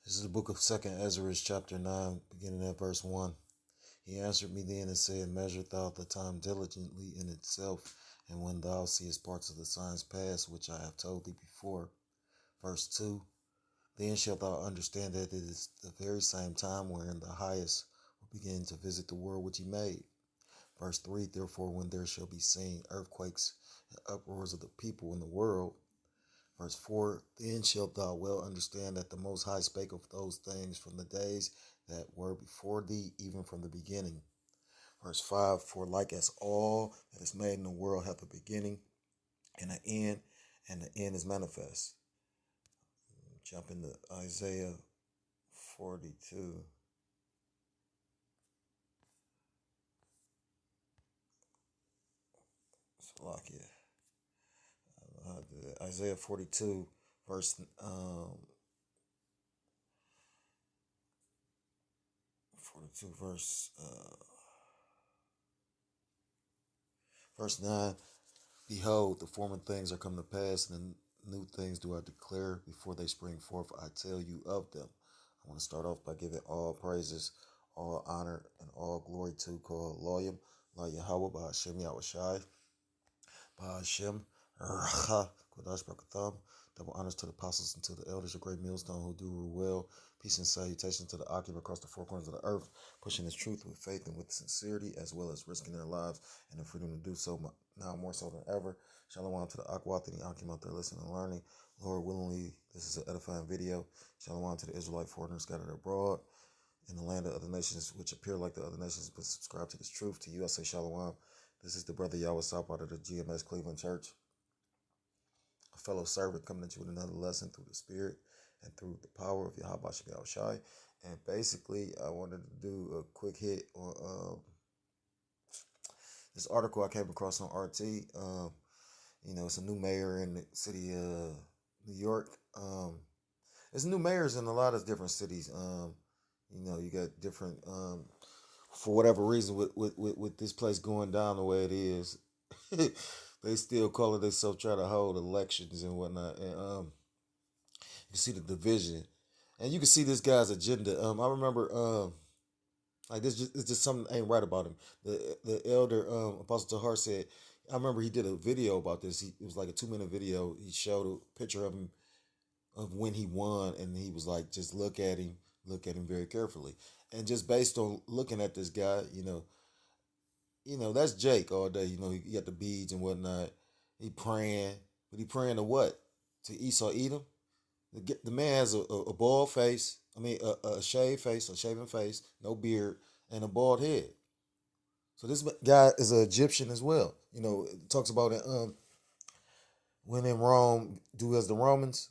This is the book of 2nd Ezra, chapter 9, beginning at verse 1. He answered me then and said, Measure thou the time diligently in itself, and when thou seest parts of the signs pass, which I have told thee before. Verse 2. Then shalt thou understand that it is the very same time wherein the highest will begin to visit the world which he made. Verse 3. Therefore, when there shall be seen earthquakes and uproars of the people in the world. Verse 4, then shalt thou well understand that the Most High spake of those things from the days that were before thee, even from the beginning. Verse 5, for like as all that is made in the world hath a beginning and an end, and the end is manifest. Jump into Isaiah 42. Salakia. Isaiah 42, verse 42, verse 9. Behold, the former things are come to pass, and the new things do I declare before they spring forth. I tell you of them. I want to start off by giving all praises, all honor, and all glory to called Loyam, La Yahweh, Ba'ashem Yahushai, Ba'ashem Racha, Kodash Brakatham. Double honors to the apostles and to the elders of great millstone who do rule well. Peace and salutation to the occupant across the four corners of the earth, pushing his truth with faith and with sincerity, as well as risking their lives and the freedom to do so now more so than ever. Shalom to the Akwat and the Akim out there listening and learning. Lord willingly, this is an edifying video. Shalom to the Israelite foreigners scattered abroad in the land of other nations, which appear like the other nations, but subscribe to this truth. To you, I say Shalom. This is the brother Yahweh Sop out of the GMS Cleveland Church, a fellow servant coming at you with another lesson through the Spirit and through the power of Yahweh Shem Shai. And basically, I wanted to do a quick hit on this article I came across on RT. It's a new mayor in the city of New York. There's new mayors in a lot of different cities. You got different, for whatever reason, with this place going down the way it is, they still call it themselves try to hold elections and whatnot. And you can see the division, and you can see this guy's agenda. I remember, like this, it's just something ain't right about him. The elder Apostle Tahar said, I remember he did a video about this. It was like a 2-minute video. He showed a picture of him of when he won, and he was like, just look at him very carefully, and just based on looking at this guy, that's Jake all day. He got the beads and whatnot. He praying, but he praying to what? To Esau Edom. The man has a bald face. I mean, a shaved face, a shaven face, no beard, and a bald head. So this guy is an Egyptian as well. It talks about it. When in Rome, do as the Romans.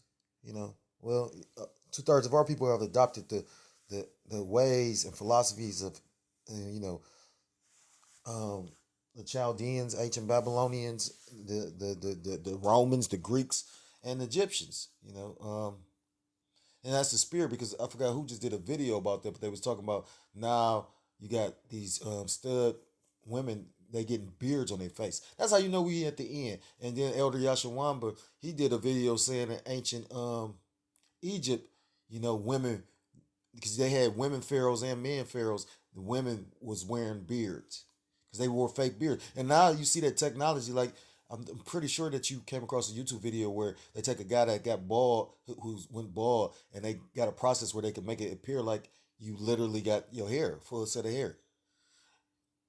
Well, 2/3 of our people have adopted the ways and philosophies of, the Chaldeans, ancient Babylonians, the Romans, the Greeks, and the Egyptians. And that's the spirit, because I forgot who just did a video about that, but they was talking about now you got these stud women, they getting beards on their face. That's how you know we at the end. And then Elder Yashawamba, he did a video saying in ancient Egypt, women, because they had women pharaohs and men pharaohs, the women was wearing beards because they wore fake beards. And now you see that technology, like I'm pretty sure that you came across a YouTube video where they take a guy that got bald, who went bald, and they got a process where they can make it appear like you literally got your hair, full set of hair.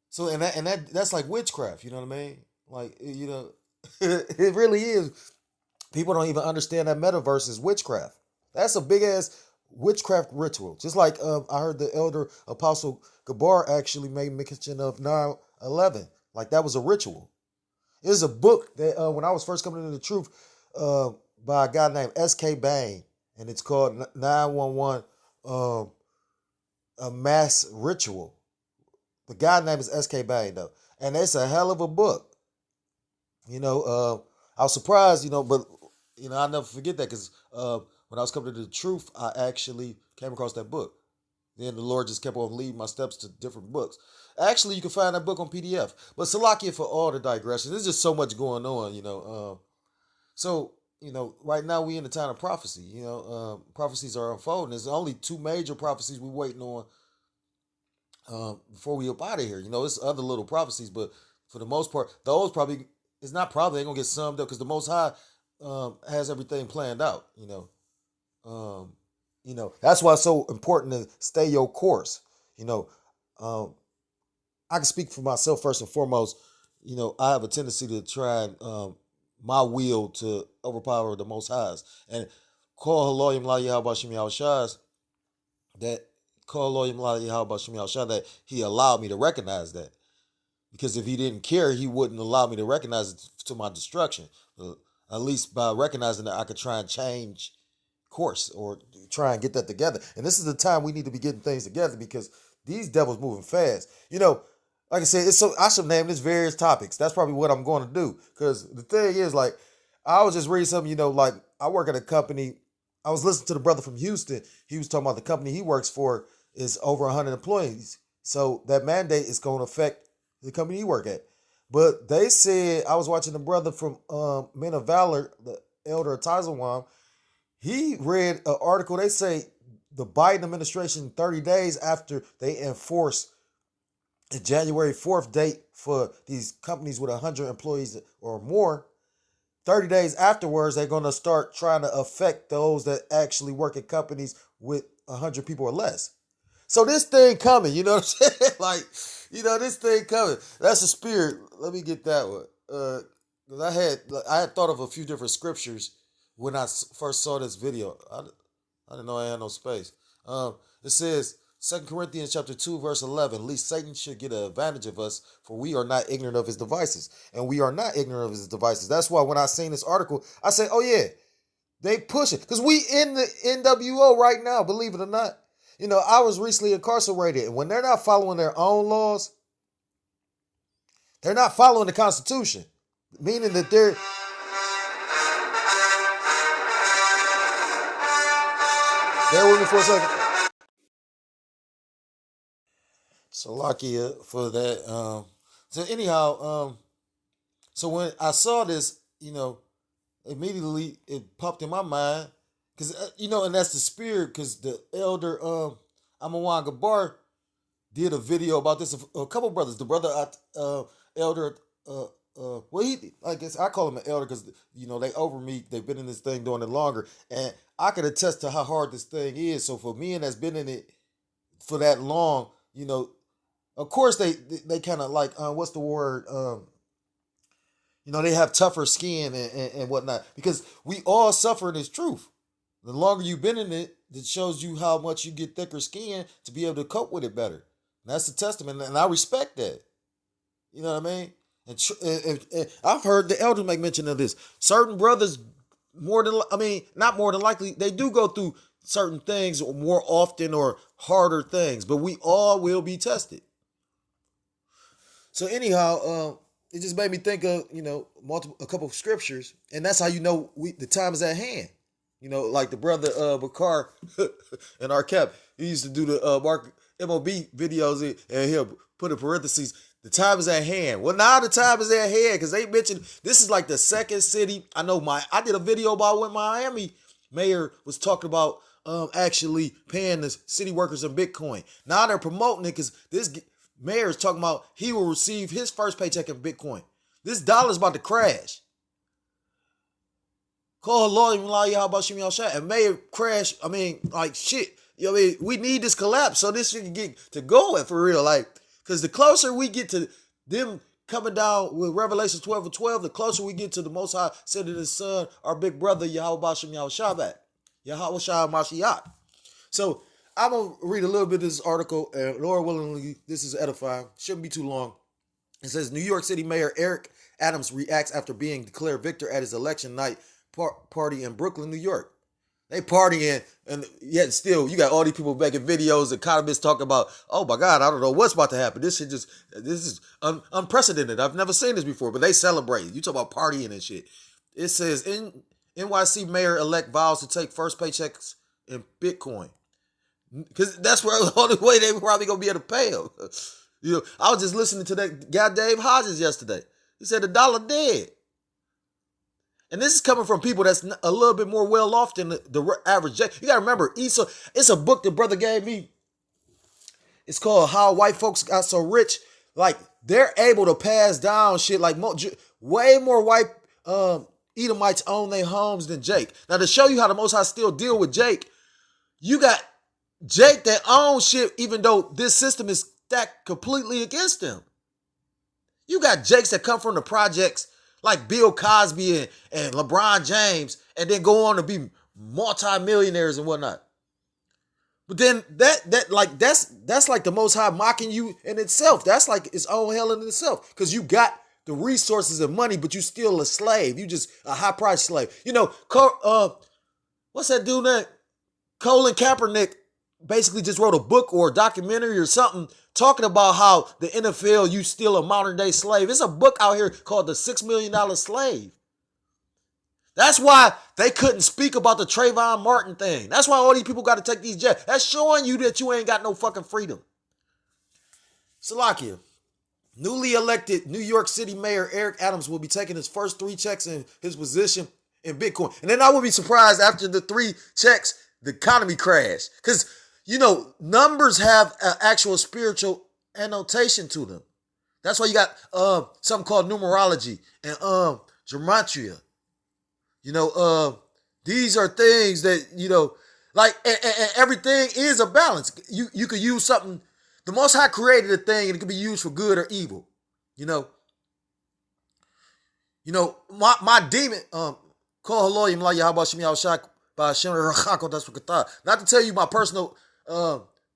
So that's like witchcraft, you know what I mean? Like, it really is. People don't even understand that metaverse is witchcraft. That's a big ass witchcraft ritual. Just like I heard the elder Apostle Gabar actually made mention of 9/11. Like that was a ritual. There's a book that when I was first coming into the truth by a guy named S.K. Bain, and it's called 911 A Mass Ritual. The guy name is S.K. Bain though, and it's a hell of a book. I was surprised, but I'll never forget that because when I was coming to the truth, I actually came across that book. Then the Lord just kept on leading my steps to different books. Actually, you can find that book on PDF. But Salakia for all the digressions. There's just so much going on, So, right now we in the time of prophecy. Prophecies are unfolding. There's only two major prophecies we're waiting on before we up out of here. It's other little prophecies, but for the most part, those probably it's not probably they're gonna get summed up because the Most High has everything planned out. That's why it's so important to stay your course. You know, um, I can speak for myself first and foremost. I have a tendency to try and my will to overpower the Most Highs and call Haloyim La Yahweh Bashim Yahushaz that call Haloyim La Yahweh Bashim Yahushaz that He allowed me to recognize that. Because if He didn't care, He wouldn't allow me to recognize it to my destruction. At least by recognizing that I could try and change course or try and get that together. And this is the time we need to be getting things together because these devils moving fast. Like I said, I should name this various topics. That's probably what I'm going to do. Because the thing is, like, I was just reading something, like I work at a company. I was listening to the brother from Houston. He was talking about the company he works for is over 100 employees. So that mandate is going to affect the company he work at. But they said, I was watching the brother from Men of Valor, the elder of Taiwan. He read an article. They say the Biden administration, 30 days after they enforce a January 4th date for these companies with 100 employees or more, 30 days afterwards, they're going to start trying to affect those that actually work at companies with 100 people or less. So this thing coming, you know what I'm saying? Like, this thing coming. That's a spirit. Let me get that one. Because I had thought of a few different scriptures when I first saw this video. I didn't know I had no space. It says, 2 Corinthians chapter 2, verse 11, lest Satan should get an advantage of us, for we are not ignorant of his devices. And we are not ignorant of his devices. That's why when I seen this article, I said, oh yeah, they push it. Because we in the NWO right now, believe it or not. I was recently incarcerated. And when they're not following their own laws, they're not following the Constitution. Meaning that they're... Bear with me for a second. Salakia for that. So anyhow, so when I saw this, immediately it popped in my mind because and that's the spirit because the elder Amawan Gabar did a video about this. A couple brothers, the brother elder well I guess I call him an elder because they over me. They've been in this thing doing it longer, and I can attest to how hard this thing is. So for me and that's been in it for that long, of course they kind of like what's the word they have tougher skin and whatnot because we all suffer in this truth. The longer you've been in it, it shows you how much you get thicker skin to be able to cope with it better. And that's the testament, and I respect that. You know what I mean? And I've heard the elders make mention of this. Certain brothers, not more than likely, they do go through certain things more often or harder things, but we all will be tested. So anyhow, it just made me think of a couple of scriptures, and that's how the time is at hand. Like the brother Bakar and our cap, he used to do the Mark MOB videos, and he'll put in parentheses, the time is at hand. Well, now the time is at hand because they mentioned this is like the second city. I know I did a video about when Miami mayor was talking about actually paying the city workers in Bitcoin. Now they're promoting it because this mayor is talking about he will receive his first paycheck in Bitcoin. This dollar's about to crash. Call Allah and mayor crash. Shit. We need this collapse so this shit can get to going for real. Because the closer we get to them coming down with Revelation 12:12, the closer we get to the Most High sending His Son, our big brother, Yahweh Bashem Yahushua, Yahweh Shah Mashiach. So I'm going to read a little bit of this article, and Lord willingly, this is edifying. Shouldn't be too long. It says, New York City Mayor Eric Adams reacts after being declared victor at his election night party in Brooklyn, New York. They partying, and yet still, you got all these people making videos, economists talking about, oh my God, I don't know what's about to happen. This is unprecedented. I've never seen this before, but they celebrate. You talk about partying and shit. It says, NYC mayor-elect vows to take first paychecks in Bitcoin. Because that's the only way they probably going to be able to pay them. I was just listening to that guy Dave Hodges yesterday. He said the dollar dead. And this is coming from people that's a little bit more well off than the average Jake. You got to remember, Esau, it's a book the brother gave me. It's called How White Folks Got So Rich. Like, they're able to pass down shit like way more white Edomites own their homes than Jake. Now, to show you how the Most High still deal with Jake, you got Jake that owns shit even though this system is stacked completely against him. You got Jakes that come from the projects like Bill Cosby and LeBron James and then go on to be multi-millionaires and whatnot. But then that's like the Most High mocking you in itself. That's like its own hell in itself. Because you got the resources and money, but you still a slave. You just a high price slave. You know, what's that dude that Colin Kaepernick basically just wrote a book or a documentary or something talking about how the NFL, you still a modern day slave. It's a book out here called The $6 Million Slave. That's why they couldn't speak about the Trayvon Martin thing. That's why all these people got to take these jabs. That's showing you that you ain't got no fucking freedom. Salakia, newly elected New York City Mayor Eric Adams will be taking his first 3 checks in his position in Bitcoin. And then I would be surprised after the 3 checks, the economy crashed. Because, you know, numbers have an actual spiritual annotation to them. That's why you got something called numerology and gematria. You know, these are things that, you know, like, and everything is a balance. You could use something. The Most High created a thing and it can be used for good or evil. You know, my demon, call Haloyim La Yahaba Shemi Al Shak by Shem Rachako, that's what Kata. Not to tell you my personal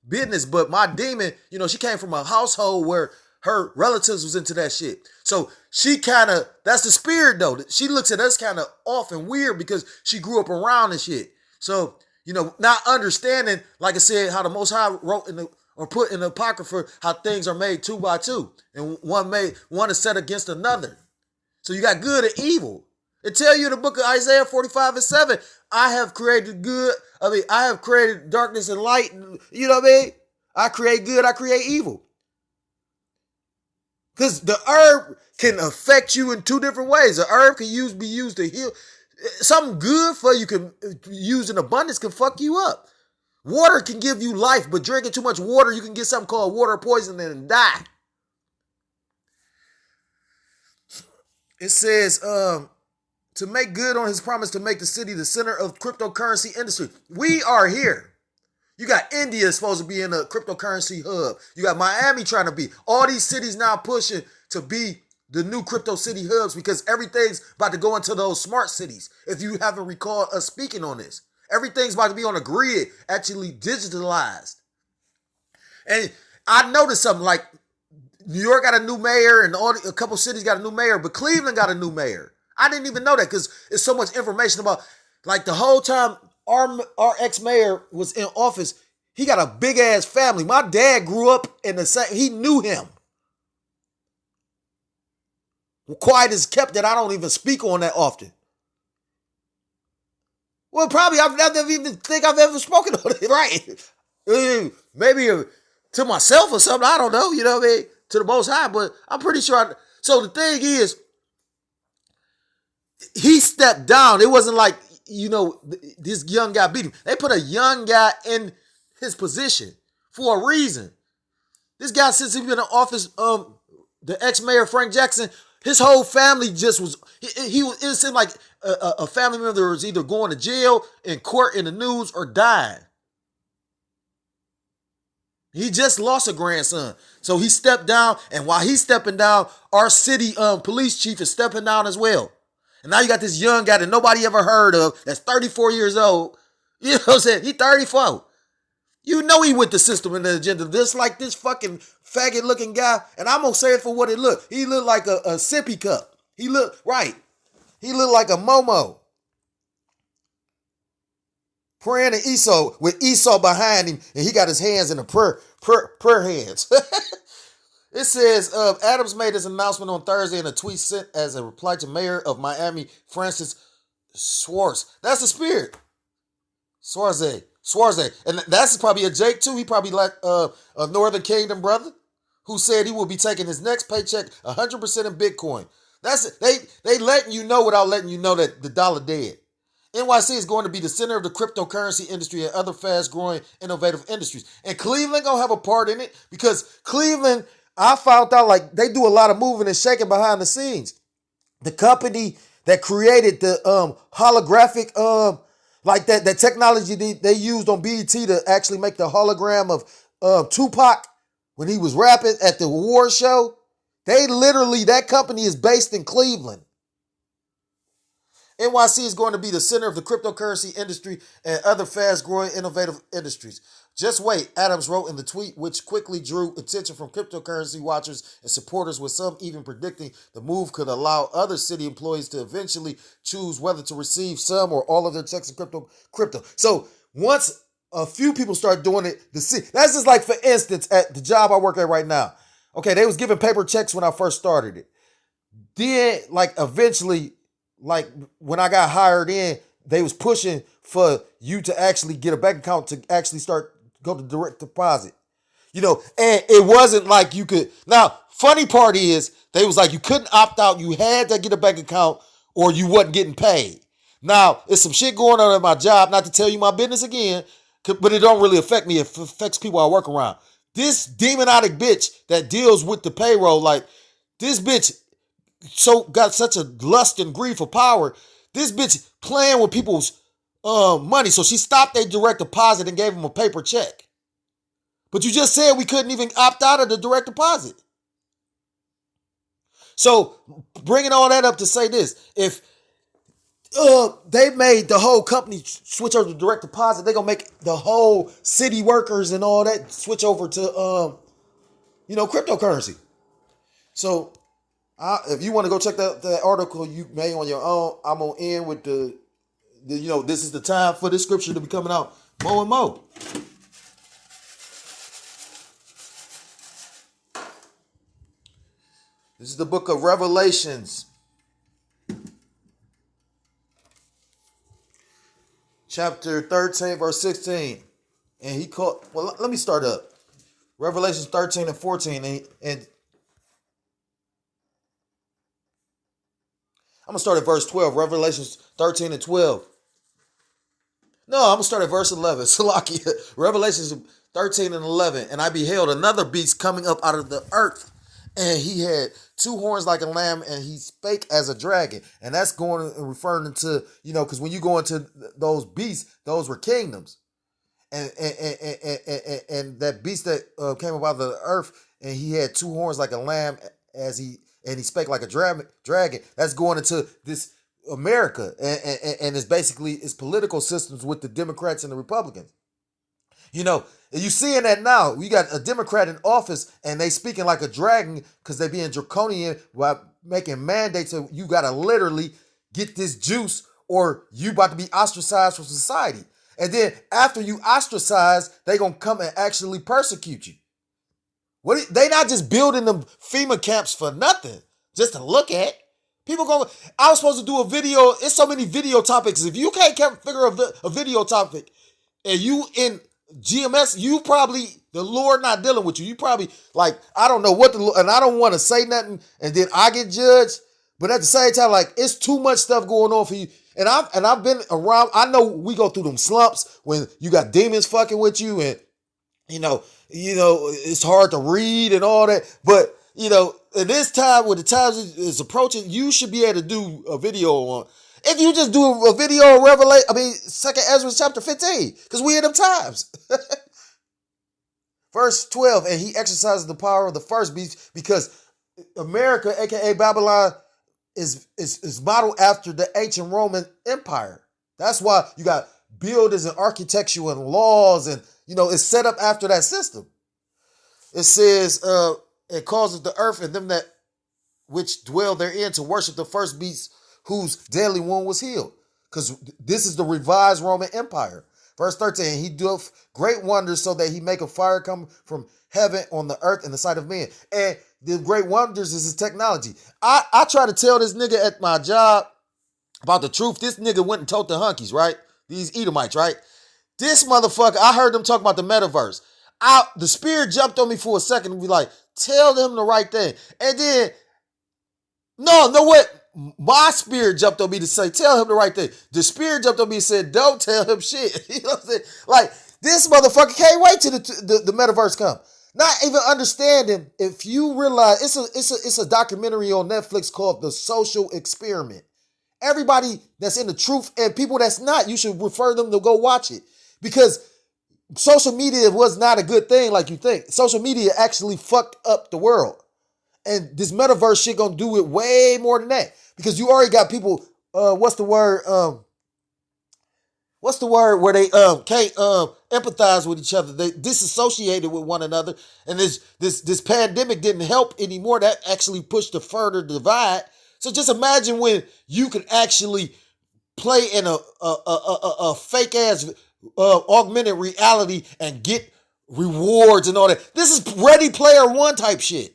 business, but my demon, you know, she came from a household where her relatives was into that shit. So she kind of, that's the spirit though. She looks at us kind of off and weird because she grew up around and shit. So, you know, not understanding, like I said, how the Most High wrote or put in the Apocrypha how things are made 2 by 2. And one is set against another. So you got good and evil. It tell you in the book of Isaiah 45:7, I have created darkness and light. You know what I mean? I create good, I create evil. Because the herb can affect you in 2 different ways. The herb can be used to heal. Something good for you can use in abundance can fuck you up. Water can give you life, but drinking too much water, you can get something called water poisoning and die. It says, to make good on his promise to make the city the center of cryptocurrency industry. We are here. You got India supposed to be in a cryptocurrency hub. You got Miami trying to be. All these cities now pushing to be the new crypto city hubs because everything's about to go into those smart cities. If you haven't recalled us speaking on this, everything's about to be on a grid, actually digitalized. And I noticed something like New York got a new mayor and a couple cities got a new mayor, but Cleveland got a new mayor. I didn't even know that because it's so much information about, like, the whole time our ex-mayor was in office, he got a big-ass family. My dad grew up in the same, he knew him. Well, quiet is kept that I don't even speak on that often. Well, probably I've never even think I've ever spoken on it, right? Maybe to myself or something, I don't know, you know what I mean? To the Most High, but I'm pretty sure. So the thing is, he stepped down. It wasn't like, you know, this young guy beat him. They put a young guy in his position for a reason. This guy, since he's been in office, the ex-mayor Frank Jackson, his whole family just was, it seemed like a family member was either going to jail, in court, in the news, or dying. He just lost a grandson. So he stepped down, and while he's stepping down, our city police chief is stepping down as well. And now you got this young guy that nobody ever heard of that's 34 years old. You know what I'm saying? He's 34. You know he with the system and the agenda. Just like this fucking faggot looking guy. And I'm going to say it for what it looked. He looked like a sippy cup. He looked like a Momo. Praying to Esau with Esau behind him. And he got his hands in the prayer hands. It says, Adams made his announcement on Thursday in a tweet sent as a reply to Mayor of Miami, Francis Schwartz. That's the spirit. Schwarze. And that's probably a Jake too. He probably like a Northern Kingdom brother who said he will be taking his next paycheck 100% in Bitcoin. That's it. They letting you know without letting you know that the dollar dead. NYC is going to be the center of the cryptocurrency industry and other fast-growing, innovative industries. And Cleveland gonna have a part in it because Cleveland, I found out like they do a lot of moving and shaking behind the scenes. The company that created the holographic like that technology they used on BET to actually make the hologram of Tupac when he was rapping at the award show, that company is based in Cleveland. NYC is going to be the center of the cryptocurrency industry and other fast-growing, innovative industries. Just wait, Adams wrote in the tweet, which quickly drew attention from cryptocurrency watchers and supporters, with some even predicting the move could allow other city employees to eventually choose whether to receive some or all of their checks in crypto. So once a few people start doing it, that's just like, for instance, at the job I work at right now. Okay, they was giving paper checks when I first started it. Then, like, eventually, like when I got hired in, they was pushing for you to actually get a bank account to actually go to direct deposit. And it wasn't like you could. Now, funny part is they was like you couldn't opt out. You had to get a bank account or you wasn't getting paid. Now, there's some shit going on at my job, not to tell you my business again, but it don't really affect me. It affects people I work around. This demonic bitch that deals with the payroll, like this bitch got such a lust and greed for power. This bitch playing with people's money. So she stopped their direct deposit and gave them a paper check. But you just said we couldn't even opt out of the direct deposit. So bringing all that up to say this, if they made the whole company switch over to direct deposit, they're going to make the whole city workers and all that switch over to, cryptocurrency. So if you want to go check that article, you may on your own. I'm going to end with this is the time for this scripture to be coming out more and more. This is the book of Revelations, chapter 13, verse 16. And let me start up. Revelations 13 and 14. And I'm going to start at verse 12. Revelations 13 and 12. No, I'm going to start at verse 11. Salakia. Revelations 13 and 11. And I beheld another beast coming up out of the earth. And he had two horns like a lamb, and he spake as a dragon. And that's referring to, because when you go into those beasts, those were kingdoms. And that beast that came up out of the earth, and he had two horns like a lamb, and he spake like a dragon. That's going into this America, and it's basically it's political systems with the Democrats and the Republicans. You seeing that now. We got a Democrat in office, and they speaking like a dragon because they being draconian while making mandates. So you got to literally get this juice, or you about to be ostracized from society. And then after you ostracize, they gonna come and actually persecute you. They not just building them FEMA camps for nothing, just to look at. I was supposed to do a video. It's so many video topics. If you can't figure a video topic, and you in GMS, you probably, the Lord not dealing with you. You probably, like, I don't know what and I don't want to say nothing and then I get judged. But at the same time, like, it's too much stuff going on for you. And I've been around. I know we go through them slumps when you got demons fucking with you, and it's hard to read and all that. But at this time, when the time is approaching, you should be able to do a video on. If you just do a video on Revelation, 2 Ezra chapter 15, because we in them times. Verse 12, and he exercises the power of the first beast, because America, aka Babylon, is modeled after the ancient Roman Empire. That's why you got buildings and architecture and laws, and it's set up after that system. It says, it causes the earth and them that which dwell therein to worship the first beast whose deadly wound was healed. Because this is the revised Roman Empire. Verse 13, he doeth great wonders so that he make a fire come from heaven on the earth in the sight of men. And the great wonders is his technology. I try to tell this nigga at my job about the truth. This nigga went and told the hunkies, right? These Edomites, right? This motherfucker, I heard them talk about the metaverse. The spirit jumped on me for a second and be like, tell them the right thing. And then No, know what? My spirit jumped on me to say, tell him the right thing. The spirit jumped on me and said, don't tell him shit. You know what I'm saying? Like, this motherfucker can't wait till the metaverse come. Not even understanding, if you realize, it's a documentary on Netflix called The Social Experiment. Everybody that's in the truth and people that's not, you should refer them to go watch it. Because social media was not a good thing like you think. Social media actually fucked up the world. And this metaverse shit gonna do it way more than that. Because you already got people, what's the word where they can't empathize with each other. They disassociated with one another. And this pandemic didn't help anymore. That actually pushed a further divide. So just imagine when you could actually play in a fake ass augmented reality and get rewards and all that. This is Ready Player One type shit.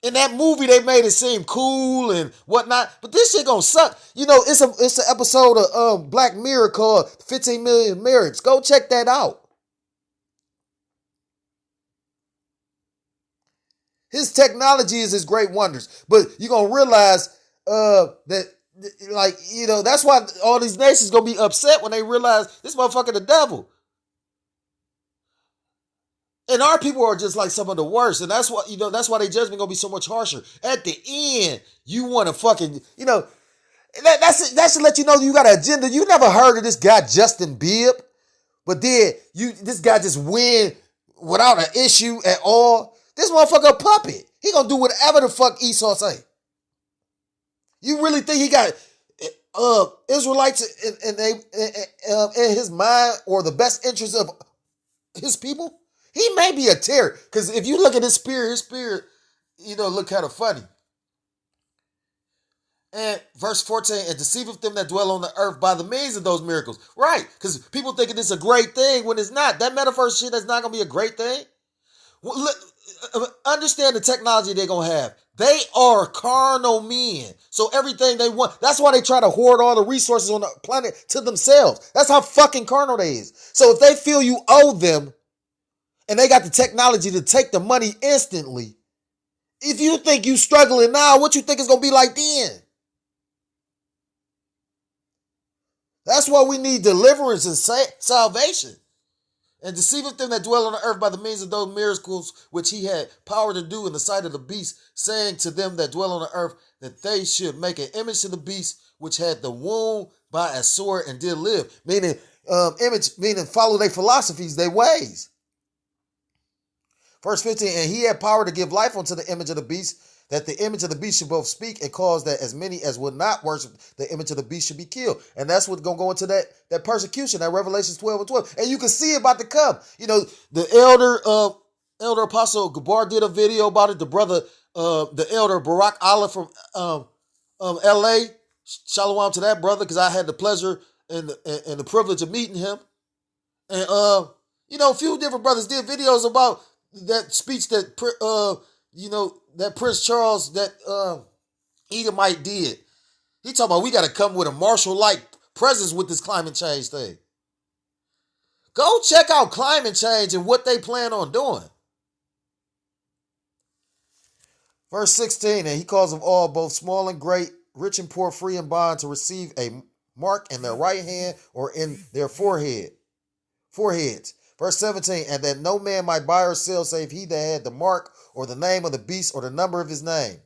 In that movie, they made it seem cool and whatnot, but this shit gonna suck. You know, it's an episode of Black Mirror called 15 Million Marriages. Go check that out. His technology is his great wonders, but you're gonna realize that, like, you know, that's why all these nations gonna be upset when they realize this motherfucker the devil. And our people are just like some of the worst. And that's why, you know, that's why their judgment gonna be so much harsher. At the end, you wanna fucking, you know, that should let you know you got an agenda. You never heard of this guy, Justin Bibb, but then this guy just win without an issue at all. This motherfucker a puppet. He gonna do whatever the fuck Esau say. You really think he got Israelites in his mind or the best interest of his people? He may be a terror, because if you look at his spirit, you know, look kind of funny. And verse 14, and deceiveth them that dwell on the earth by the means of those miracles. Right, because people thinking it's a great thing when it's not. That metaverse shit is not going to be a great thing. Well, look, understand the technology they're going to have. They are carnal men. So everything they want, that's why they try to hoard all the resources on the planet to themselves. That's how fucking carnal they is. So if they feel you owe them, and they got the technology to take the money instantly, if you think you struggling now, what you think it's going to be like then? That's why we need deliverance and salvation. And deceiveth them that dwell on the earth by the means of those miracles which he had power to do in the sight of the beast, saying to them that dwell on the earth that they should make an image to the beast which had the wound by a sword and did live. Meaning, follow their philosophies, their ways. Verse 15, and he had power to give life unto the image of the beast, that the image of the beast should both speak and cause that as many as would not worship the image of the beast should be killed. And that's what's going to go into that persecution, that Revelations 12 and 12. And you can see it about to come. You know, the elder apostle Gabar did a video about it. The brother, the elder Barack Allah from LA, shalom to that brother, because I had the pleasure and the privilege of meeting him. And, you know, a few different brothers did videos about that speech that, that Prince Charles, that Edomite did. He talking about we got to come with a martial-like presence with this climate change thing. Go check out climate change and what they plan on doing. Verse 16, and he calls them all, both small and great, rich and poor, free and bond, to receive a mark in their right hand or in their foreheads. Verse 17, and that no man might buy or sell save he that had the mark or the name of the beast or the number of his name.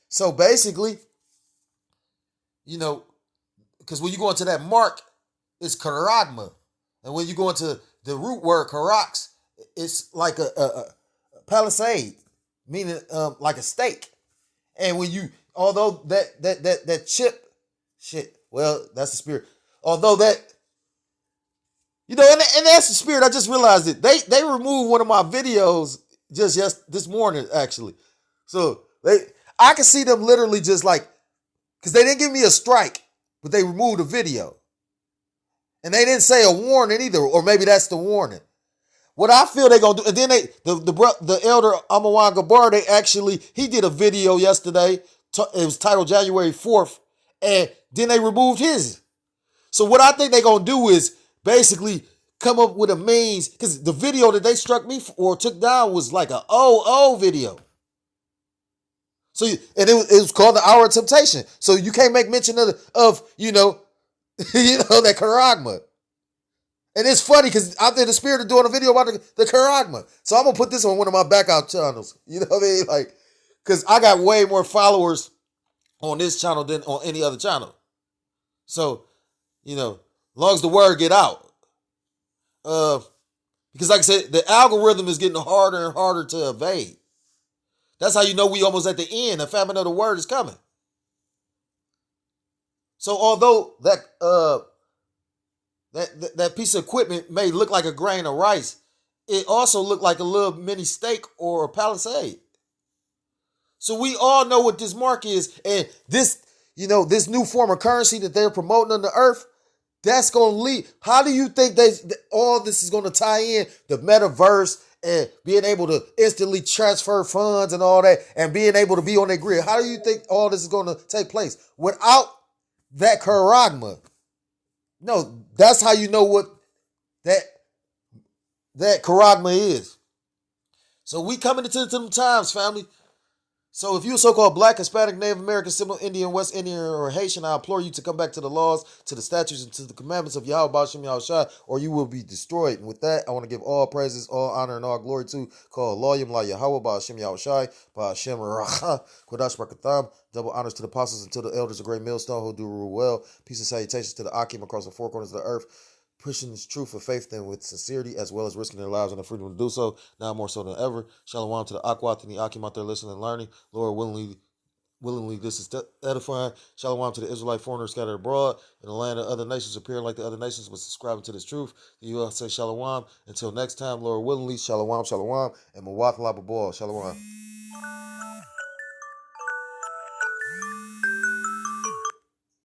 So basically, you know, because when you go into that mark, it's karagma. And when you go into the root word karax, it's like a palisade, meaning like a stake. And when you, although that chip, shit, well, that's the spirit. Although that, you know, and that's the spirit. I just realized it. They removed one of my videos just this morning, actually. So I can see them literally just like, because they didn't give me a strike, but they removed the video. And they didn't say a warning either, or maybe that's the warning. What I feel they're going to do, and then the elder Amawan Gabar, he did a video yesterday. It was titled January 4th, and then they removed his. So what I think they're going to do is basically come up with a means, because the video that they struck me for, or took down was like a OO video. So it was called the hour of temptation. So you can't make mention of that charagma. And it's funny because I'm in the spirit of doing a video about the charagma. So I'm gonna put this on one of my backup channels. You know what I mean? Like, because I got way more followers on this channel than on any other channel. So, as long as the word get out. Because like I said, the algorithm is getting harder and harder to evade. That's how you know we almost at the end. The famine of the word is coming. So although that piece of equipment may look like a grain of rice, it also looked like a little mini steak or a palisade. So we all know what this mark is, and this new form of currency that they're promoting on the earth, that's going to lead. How do you think all this is going to tie in the metaverse and being able to instantly transfer funds and all that and being able to be on their grid? How do you think all this is going to take place without that charagma? No, that's how you know what that charagma is. So we coming into them times, family. So if you're a so-called Black, Hispanic, Native American, Seminole Indian, West Indian, or Haitian, I implore you to come back to the laws, to the statutes, and to the commandments of Yahweh Ba'Shem Yahushua, or you will be destroyed. And with that, I want to give all praises, all honor, and all glory to call Loyam La Yahweh Ba'Shem Yahushua, Ba'Shem Racha, Kodash Barakatam. Double honors to the apostles and to the elders of Great Millstone who do rule well. Peace and salutations to the Akim across the four corners of the earth, pushing this truth for faith and with sincerity, as well as risking their lives and the freedom to do so, now more so than ever. Shalom to the Akwat and the Akim out there listening and learning. Lord, willingly this is edifying. Shalom to the Israelite foreigners scattered abroad in the land of other nations, appearing like the other nations, but subscribing to this truth. You all say shalom. Until next time, Lord willingly, shalom, and mawat lababal. Shalom.